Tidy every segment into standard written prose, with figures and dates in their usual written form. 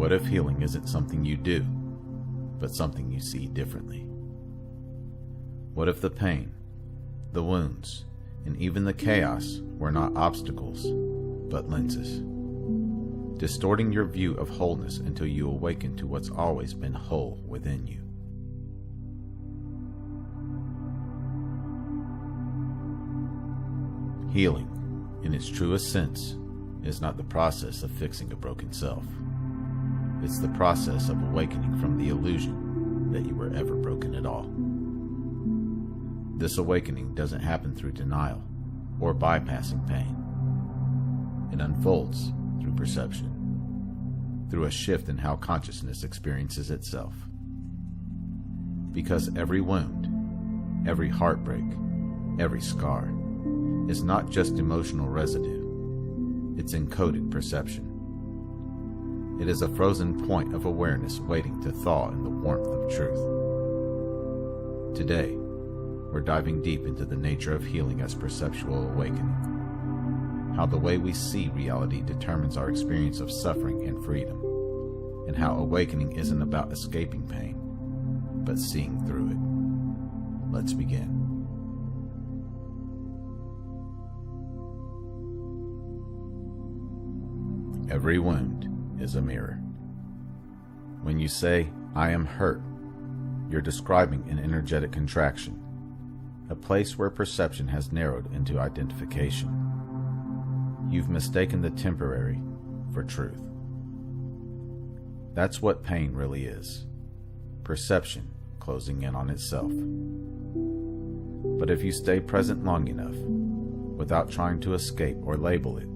What if healing isn't something you do, but something you see differently? What if the pain, the wounds, and even the chaos were not obstacles, but lenses, distorting your view of wholeness until you awaken to what's always been whole within you? Healing, in its truest sense, is not the process of fixing a broken self. It's the process of awakening from the illusion that you were ever broken at all. This awakening doesn't happen through denial or bypassing pain. It unfolds through perception, through a shift in how consciousness experiences itself. Because every wound, every heartbreak, every scar is not just emotional residue, it's encoded perception. It is a frozen point of awareness waiting to thaw in the warmth of truth. Today, we're diving deep into the nature of healing as perceptual awakening, how the way we see reality determines our experience of suffering and freedom, and how awakening isn't about escaping pain, but seeing through it. Let's begin. Every wound is a mirror. When you say, "I am hurt," you're describing an energetic contraction, a place where perception has narrowed into identification. You've mistaken the temporary for truth. That's what pain really is. Perception closing in on itself. But if you stay present long enough, without trying to escape or label it,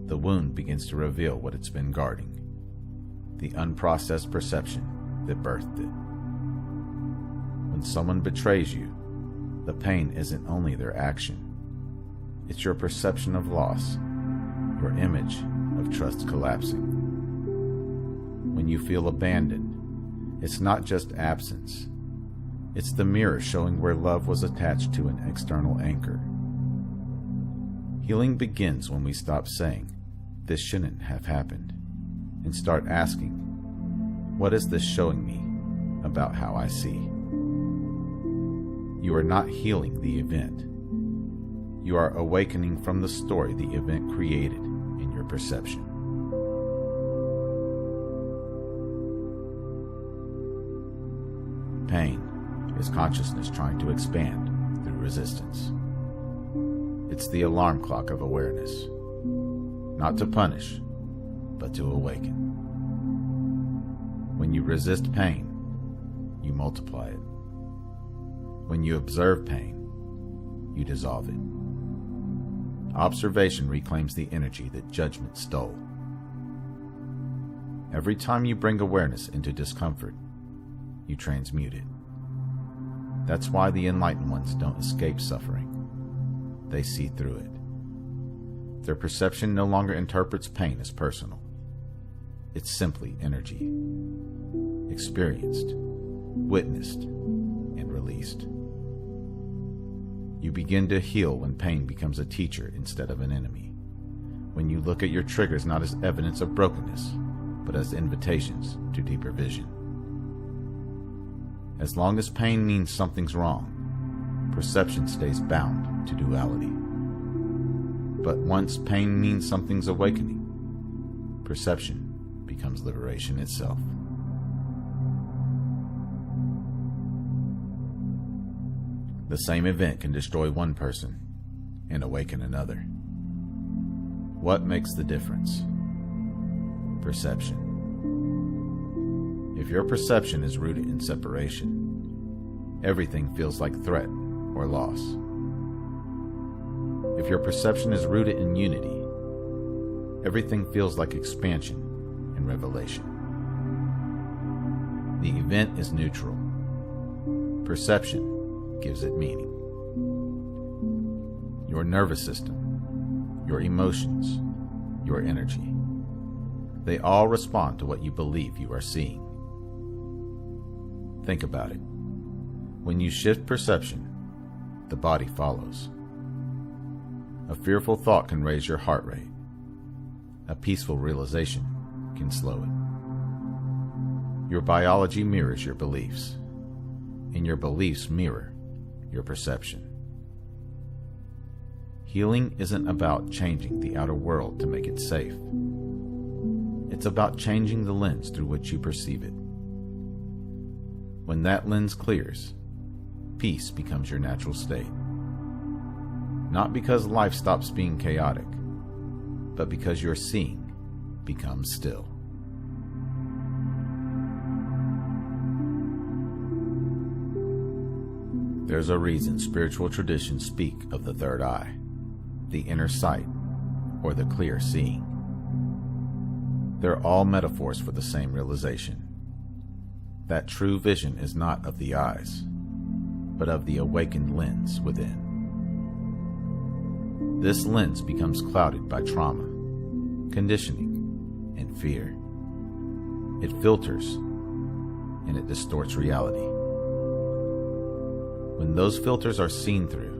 the wound begins to reveal what it's been guarding, the unprocessed perception that birthed it. When someone betrays you, the pain isn't only their action. It's your perception of loss, your image of trust collapsing. When you feel abandoned, it's not just absence. It's the mirror showing where love was attached to an external anchor. Healing begins when we stop saying, "This shouldn't have happened," and start asking, "What is this showing me about how I see?" You are not healing the event. You are awakening from the story the event created in your perception. Pain is consciousness trying to expand through resistance. It's the alarm clock of awareness. Not to punish, but to awaken. When you resist pain, you multiply it. When you observe pain, you dissolve it. Observation reclaims the energy that judgment stole. Every time you bring awareness into discomfort, you transmute it. That's why the enlightened ones don't escape suffering. They see through it. Their perception no longer interprets pain as personal. It's simply energy, experienced, witnessed, and released. You begin to heal when pain becomes a teacher instead of an enemy. When you look at your triggers not as evidence of brokenness, but as invitations to deeper vision. As long as pain means something's wrong, perception stays bound to duality. But once pain means something's awakening, perception becomes liberation itself. The same event can destroy one person and awaken another. What makes the difference? Perception. If your perception is rooted in separation, everything feels like threat or loss. If your perception is rooted in unity, everything feels like expansion and revelation. The event is neutral. Perception gives it meaning. Your nervous system, your emotions, your energy, they all respond to what you believe you are seeing. Think about it. When you shift perception, the body follows. A fearful thought can raise your heart rate. A peaceful realization can slow it. Your biology mirrors your beliefs, and your beliefs mirror your perception. Healing isn't about changing the outer world to make it safe. It's about changing the lens through which you perceive it. When that lens clears, peace becomes your natural state. Not because life stops being chaotic, but because your seeing becomes still. There's a reason spiritual traditions speak of the third eye, the inner sight, or the clear seeing. They're all metaphors for the same realization, that true vision is not of the eyes, but of the awakened lens within. This lens becomes clouded by trauma, conditioning, and fear. It filters, and it distorts reality. When those filters are seen through,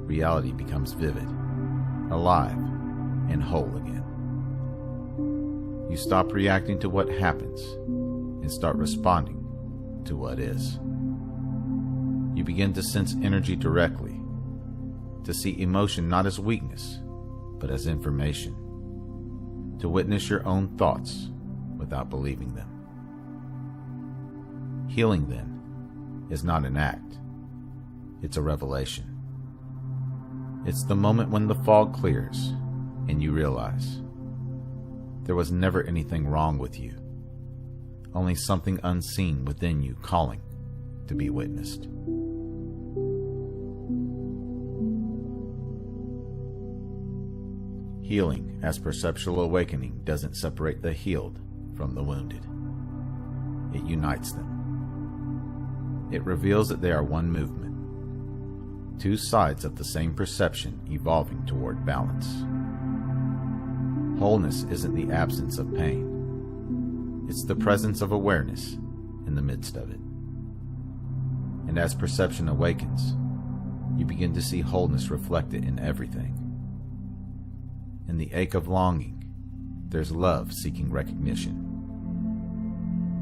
reality becomes vivid, alive, and whole again. You stop reacting to what happens and start responding to what is. You begin to sense energy directly, to see emotion not as weakness, but as information, to witness your own thoughts without believing them. Healing, then, is not an act, it's a revelation. It's the moment when the fog clears and you realize there was never anything wrong with you, only something unseen within you calling to be witnessed. Healing as perceptual awakening doesn't separate the healed from the wounded. It unites them. It reveals that they are one movement, two sides of the same perception evolving toward balance. Wholeness isn't the absence of pain. It's the presence of awareness in the midst of it. And as perception awakens, you begin to see wholeness reflected in everything. In the ache of longing, there's love seeking recognition.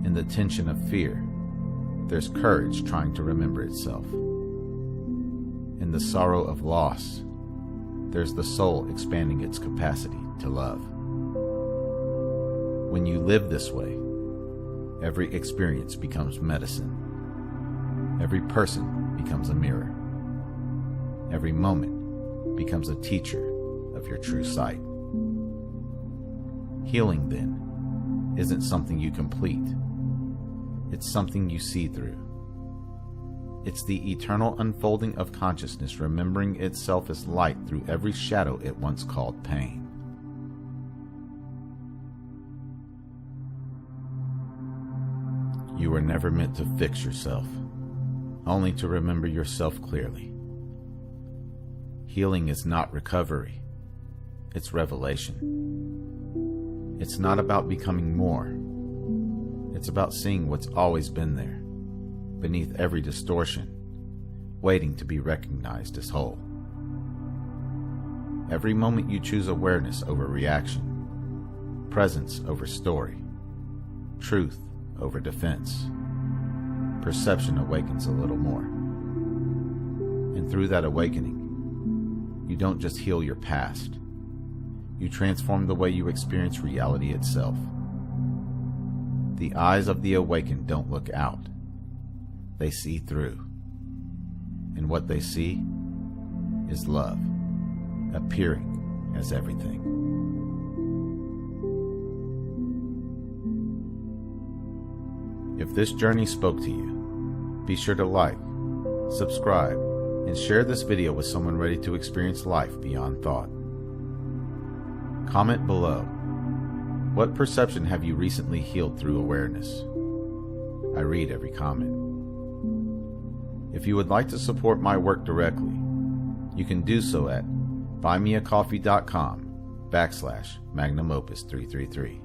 In the tension of fear, there's courage trying to remember itself. In the sorrow of loss, there's the soul expanding its capacity to love. When you live this way, every experience becomes medicine. Every person becomes a mirror. Every moment becomes a teacher of your true sight. Healing, then, isn't something you complete. It's something you see through. It's the eternal unfolding of consciousness remembering itself as light through every shadow it once called pain. You were never meant to fix yourself, only to remember yourself clearly. Healing is not recovery, it's revelation. It's not about becoming more. It's about seeing what's always been there, beneath every distortion, waiting to be recognized as whole. Every moment you choose awareness over reaction, presence over story, truth over defense, perception awakens a little more. And through that awakening, you don't just heal your past, you transform the way you experience reality itself. The eyes of the awakened don't look out, they see through. And what they see is love, appearing as everything. If this journey spoke to you, be sure to like, subscribe, and share this video with someone ready to experience life beyond thought. Comment below. What perception have you recently healed through awareness? I read every comment. If you would like to support my work directly, you can do so at buymeacoffee.com/magnumopus333.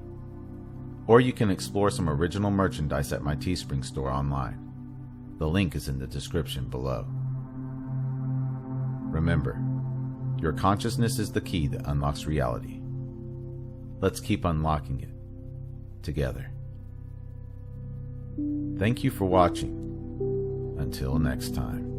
Or you can explore some original merchandise at my Teespring store online. The link is in the description below. Remember, your consciousness is the key that unlocks reality. Let's keep unlocking it together. Thank you for watching. Until next time.